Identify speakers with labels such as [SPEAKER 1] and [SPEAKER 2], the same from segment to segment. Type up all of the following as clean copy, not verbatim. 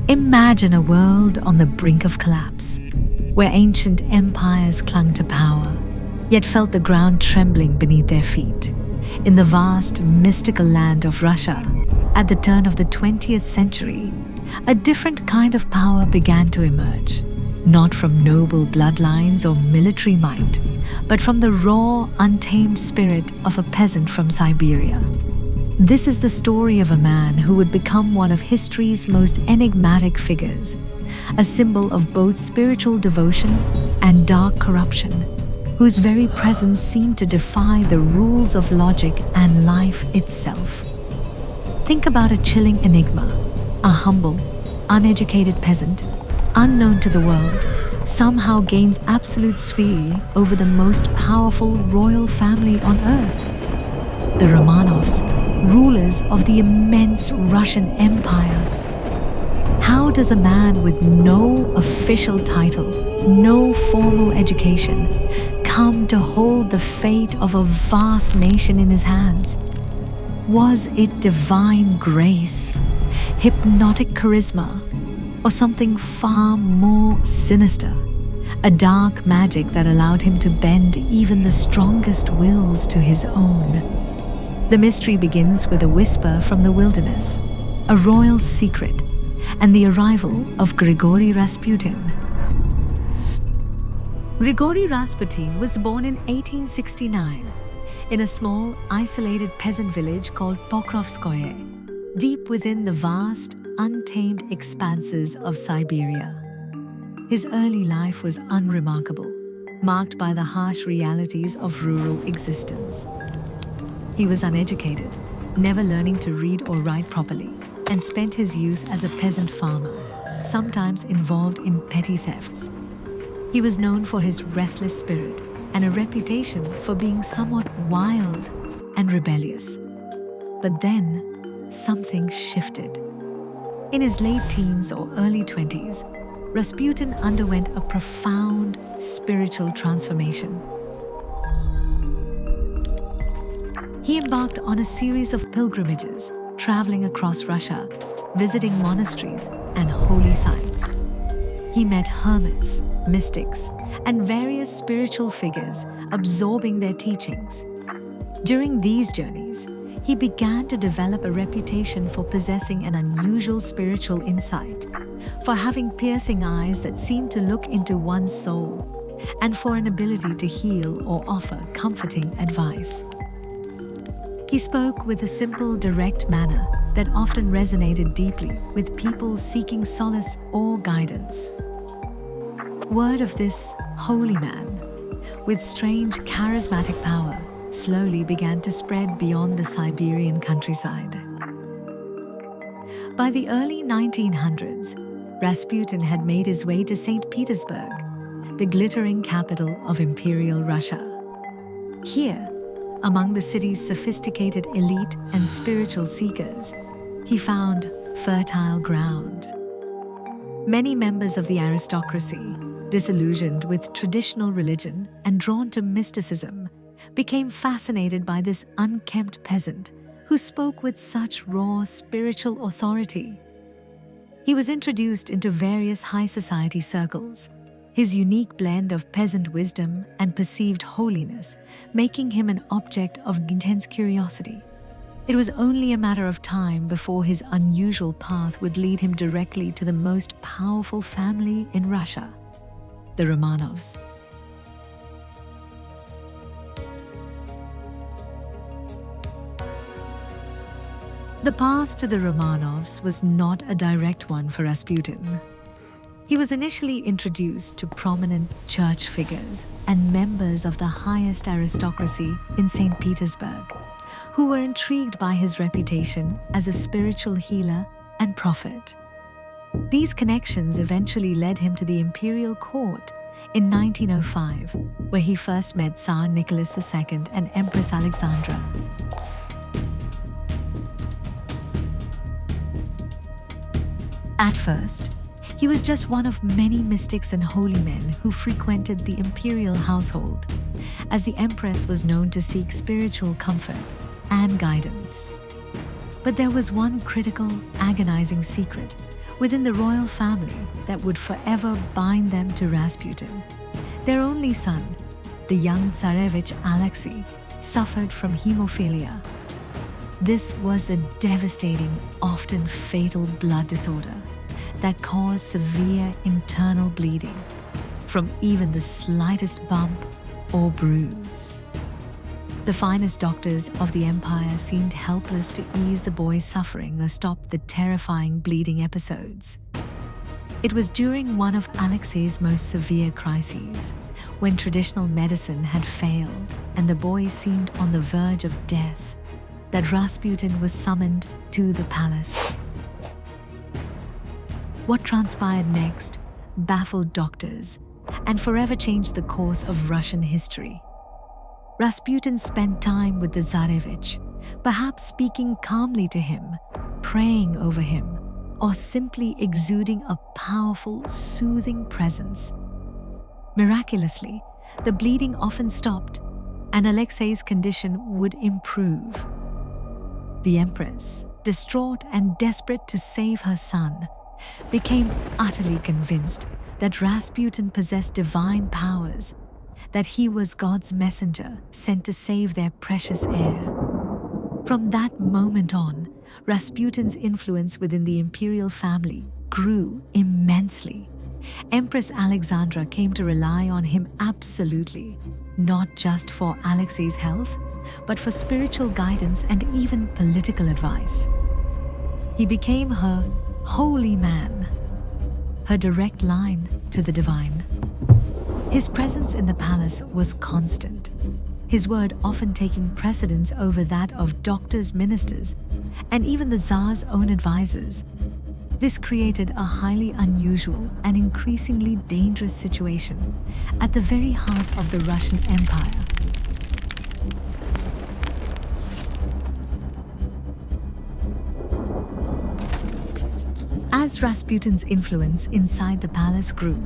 [SPEAKER 1] Imagine a world on the brink of collapse, where ancient empires clung to power, yet felt the ground trembling beneath their feet. In the vast, mystical land of Russia, at the turn of the 20th century, a different kind of power began to emerge, not from noble bloodlines or military might, but from the raw, untamed spirit of a peasant from Siberia. This is the story of a man who would become one of history's most enigmatic figures, a symbol of both spiritual devotion and dark corruption, whose very presence seemed to defy the rules of logic and life itself. Think about a chilling enigma, a humble, uneducated peasant, unknown to the world, somehow gains absolute sway over the most powerful royal family on earth. The Romanovs, rulers of the immense Russian Empire. How does a man with no official title, no formal education, come to hold the fate of a vast nation in his hands? Was it divine grace, hypnotic charisma, or something far more sinister? A dark magic that allowed him to bend even the strongest wills to his own. The mystery begins with a whisper from the wilderness, a royal secret, and the arrival of Grigori Rasputin. Grigori Rasputin was born in 1869 in a small, isolated peasant village called Pokrovskoye, deep within the vast, untamed expanses of Siberia. His early life was unremarkable, marked by the harsh realities of rural existence. He was uneducated, never learning to read or write properly, and spent his youth as a peasant farmer, sometimes involved in petty thefts. He was known for his restless spirit and a reputation for being somewhat wild and rebellious. But then, something shifted. In his late teens or early 20s, Rasputin underwent a profound spiritual transformation. He embarked on a series of pilgrimages, traveling across Russia, visiting monasteries and holy sites. He met hermits, mystics, and various spiritual figures, absorbing their teachings. During these journeys, he began to develop a reputation for possessing an unusual spiritual insight, for having piercing eyes that seemed to look into one's soul, and for an ability to heal or offer comforting advice. He spoke with a simple, direct manner that often resonated deeply with people seeking solace or guidance. Word of this holy man, with strange charismatic power, slowly began to spread beyond the Siberian countryside. By the early 1900s, Rasputin had made his way to St. Petersburg, the glittering capital of Imperial Russia. Here, among the city's sophisticated elite and spiritual seekers, he found fertile ground. Many members of the aristocracy, disillusioned with traditional religion and drawn to mysticism, became fascinated by this unkempt peasant who spoke with such raw spiritual authority. He was introduced into various high society circles, his unique blend of peasant wisdom and perceived holiness making him an object of intense curiosity. It was only a matter of time before his unusual path would lead him directly to the most powerful family in Russia, the Romanovs. The path to the Romanovs was not a direct one for Rasputin. He was initially introduced to prominent church figures and members of the highest aristocracy in St. Petersburg, who were intrigued by his reputation as a spiritual healer and prophet. These connections eventually led him to the imperial court in 1905, where he first met Tsar Nicholas II and Empress Alexandra. At first, he was just one of many mystics and holy men who frequented the imperial household, as the empress was known to seek spiritual comfort and guidance. But there was one critical, agonizing secret within the royal family that would forever bind them to Rasputin. Their only son, the young Tsarevich Alexei, suffered from hemophilia. This was a devastating, often fatal blood disorder that caused severe internal bleeding from even the slightest bump or bruise. The finest doctors of the empire seemed helpless to ease the boy's suffering or stop the terrifying bleeding episodes. It was during one of Alexei's most severe crises, when traditional medicine had failed and the boy seemed on the verge of death, that Rasputin was summoned to the palace. What transpired next baffled doctors and forever changed the course of Russian history. Rasputin spent time with the Tsarevich, perhaps speaking calmly to him, praying over him, or simply exuding a powerful, soothing presence. Miraculously, the bleeding often stopped, and Alexei's condition would improve. The Empress, distraught and desperate to save her son, became utterly convinced that Rasputin possessed divine powers, that he was God's messenger sent to save their precious heir. From that moment on, Rasputin's influence within the imperial family grew immensely. Empress Alexandra came to rely on him absolutely, not just for Alexei's health, but for spiritual guidance and even political advice. He became her holy man, her direct line to the divine. His presence in the palace was constant, his word often taking precedence over that of doctors, ministers, and even the Tsar's own advisors. This created a highly unusual and increasingly dangerous situation at the very heart of the Russian Empire. As Rasputin's influence inside the palace grew,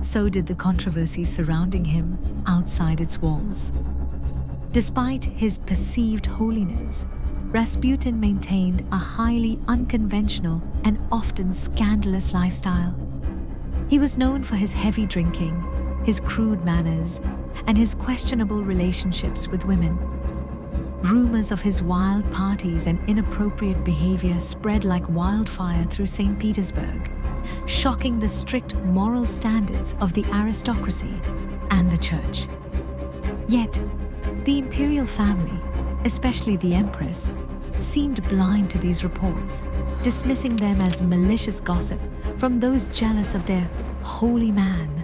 [SPEAKER 1] so did the controversy surrounding him outside its walls. Despite his perceived holiness, Rasputin maintained a highly unconventional and often scandalous lifestyle. He was known for his heavy drinking, his crude manners, and his questionable relationships with women. Rumors of his wild parties and inappropriate behavior spread like wildfire through St. Petersburg, shocking the strict moral standards of the aristocracy and the church. Yet, the imperial family, especially the Empress, seemed blind to these reports, dismissing them as malicious gossip from those jealous of their holy man.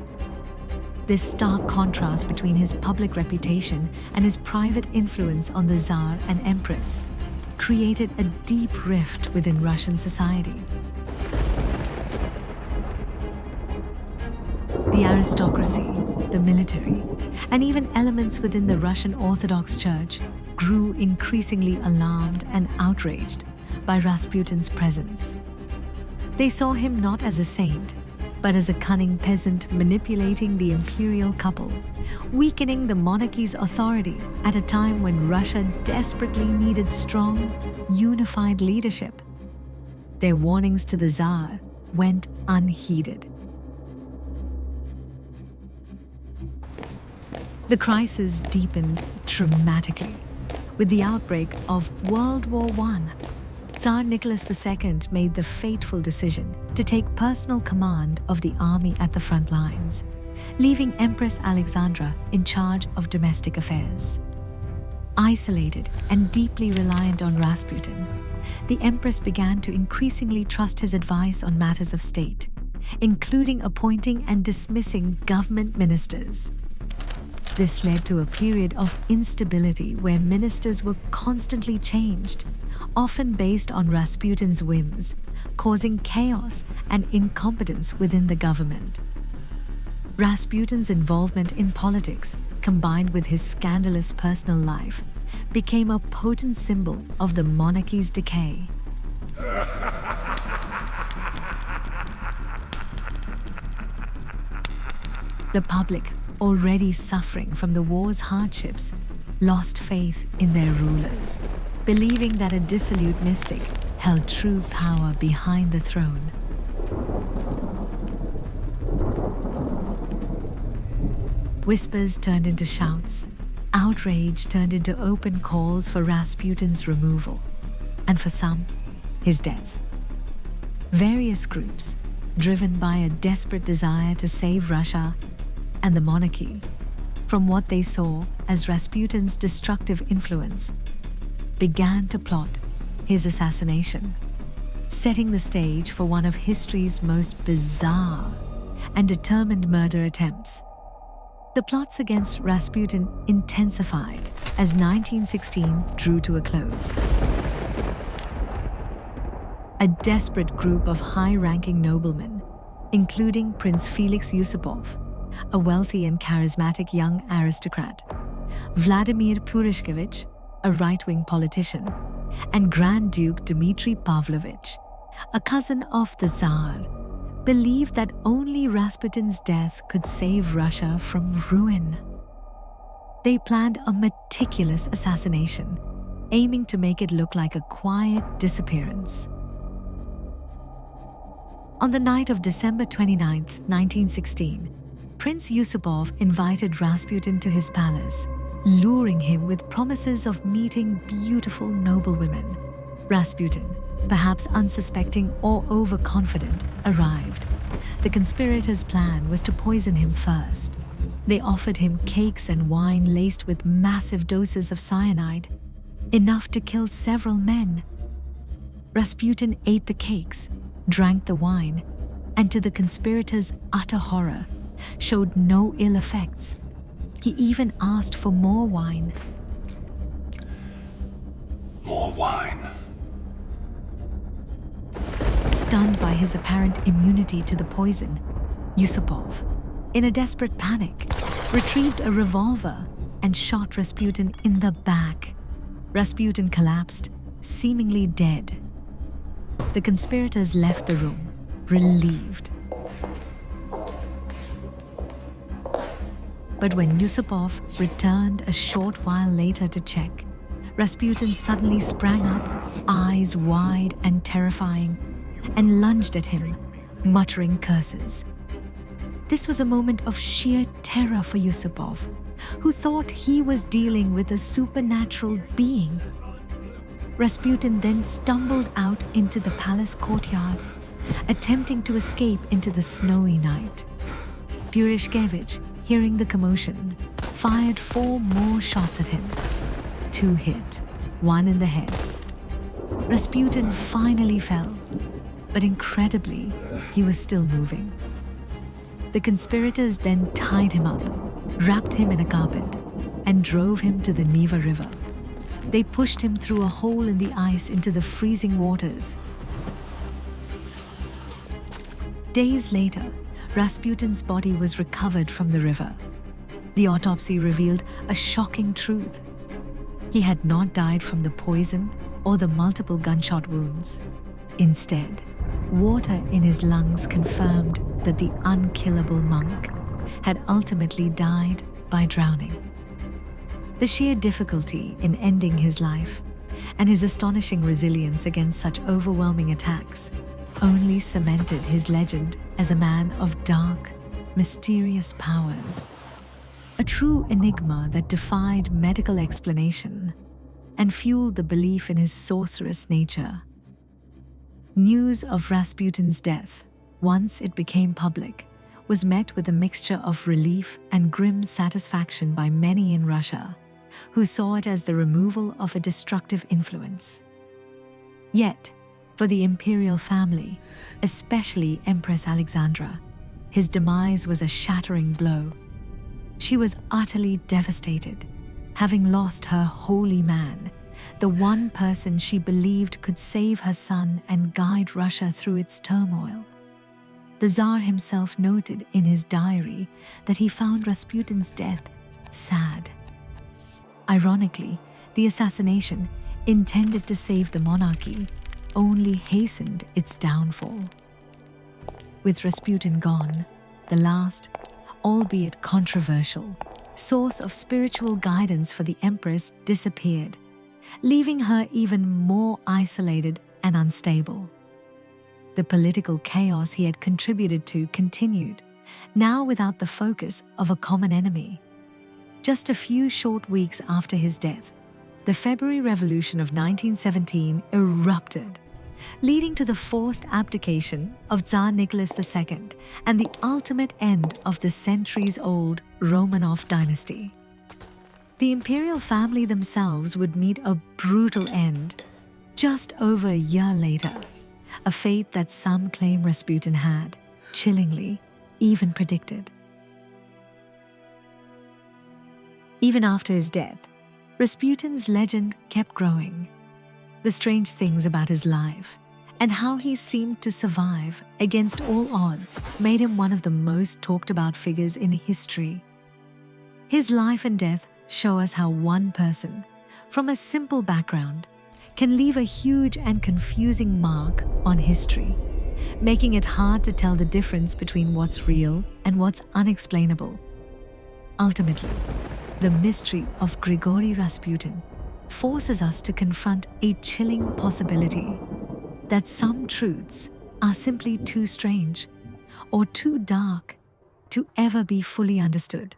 [SPEAKER 1] This stark contrast between his public reputation and his private influence on the Tsar and Empress created a deep rift within Russian society. The aristocracy, the military, and even elements within the Russian Orthodox Church grew increasingly alarmed and outraged by Rasputin's presence. They saw him not as a saint, but as a cunning peasant manipulating the imperial couple, weakening the monarchy's authority at a time when Russia desperately needed strong, unified leadership. Their warnings to the Tsar went unheeded. The crisis deepened dramatically. With the outbreak of World War I, Tsar Nicholas II made the fateful decision to take personal command of the army at the front lines, leaving Empress Alexandra in charge of domestic affairs. Isolated and deeply reliant on Rasputin, the Empress began to increasingly trust his advice on matters of state, including appointing and dismissing government ministers. This led to a period of instability where ministers were constantly changed, often based on Rasputin's whims, causing chaos and incompetence within the government. Rasputin's involvement in politics, combined with his scandalous personal life, became a potent symbol of the monarchy's decay. The public, already suffering from the war's hardships, lost faith in their rulers, believing that a dissolute mystic held true power behind the throne. Whispers turned into shouts. Outrage turned into open calls for Rasputin's removal, and for some, his death. Various groups, driven by a desperate desire to save Russia and the monarchy from what they saw as Rasputin's destructive influence, began to plot his assassination, setting the stage for one of history's most bizarre and determined murder attempts. The plots against Rasputin intensified as 1916 drew to a close. A desperate group of high-ranking noblemen, including Prince Felix Yusupov, a wealthy and charismatic young aristocrat, Vladimir Purishkevich, a right-wing politician, and Grand Duke Dmitry Pavlovich, a cousin of the Tsar, believed that only Rasputin's death could save Russia from ruin. They planned a meticulous assassination, aiming to make it look like a quiet disappearance. On the night of December 29, 1916, Prince Yusupov invited Rasputin to his palace, luring him with promises of meeting beautiful noblewomen. Rasputin, perhaps unsuspecting or overconfident, arrived. The conspirators' plan was to poison him first. They offered him cakes and wine laced with massive doses of cyanide, enough to kill several men. Rasputin ate the cakes, drank the wine, and to the conspirators' utter horror, showed no ill effects. He even asked for more wine.
[SPEAKER 2] More wine.
[SPEAKER 1] Stunned by his apparent immunity to the poison, Yusupov, in a desperate panic, retrieved a revolver and shot Rasputin in the back. Rasputin collapsed, seemingly dead. The conspirators left the room, relieved. But when Yusupov returned a short while later to check, Rasputin suddenly sprang up, eyes wide and terrifying, and lunged at him, muttering curses. This was a moment of sheer terror for Yusupov, who thought he was dealing with a supernatural being. Rasputin then stumbled out into the palace courtyard, attempting to escape into the snowy night. Purishkevich, hearing the commotion, fired 4 more shots at him. 2 hit, 1 in the head. Rasputin finally fell, but incredibly, he was still moving. The conspirators then tied him up, wrapped him in a carpet, and drove him to the Neva River. They pushed him through a hole in the ice into the freezing waters. Days later, Rasputin's body was recovered from the river. The autopsy revealed a shocking truth. He had not died from the poison or the multiple gunshot wounds. Instead, water in his lungs confirmed that the unkillable monk had ultimately died by drowning. The sheer difficulty in ending his life and his astonishing resilience against such overwhelming attacks only cemented his legend as a man of dark, mysterious powers. A true enigma that defied medical explanation and fueled the belief in his sorcerous nature. News of Rasputin's death, once it became public, was met with a mixture of relief and grim satisfaction by many in Russia, who saw it as the removal of a destructive influence. Yet, for the imperial family, especially Empress Alexandra, his demise was a shattering blow. She was utterly devastated, having lost her holy man, the one person she believed could save her son and guide Russia through its turmoil. The Tsar himself noted in his diary that he found Rasputin's death sad. Ironically, the assassination, intended to save the monarchy, only hastened its downfall. With Rasputin gone, the last, albeit controversial, source of spiritual guidance for the empress disappeared, leaving her even more isolated and unstable. The political chaos he had contributed to continued, now without the focus of a common enemy. Just a few short weeks after his death, the February Revolution of 1917 erupted, leading to the forced abdication of Tsar Nicholas II and the ultimate end of the centuries-old Romanov dynasty. The imperial family themselves would meet a brutal end just over a year later, a fate that some claim Rasputin had, chillingly, even predicted. Even after his death, Rasputin's legend kept growing. The strange things about his life and how he seemed to survive against all odds made him one of the most talked about figures in history. His life and death show us how one person, from a simple background, can leave a huge and confusing mark on history, making it hard to tell the difference between what's real and what's unexplainable. Ultimately, the mystery of Grigori Rasputin forces us to confront a chilling possibility that some truths are simply too strange or too dark to ever be fully understood.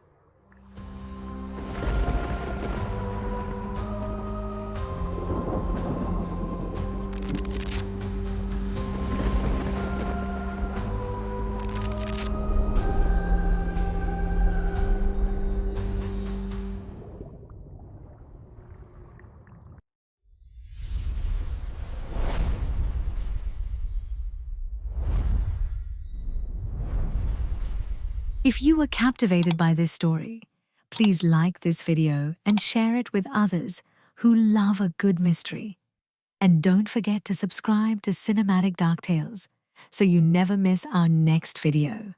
[SPEAKER 1] If you were captivated by this story, please like this video and share it with others who love a good mystery. And don't forget to subscribe to Cinematic Dark Tales so you never miss our next video.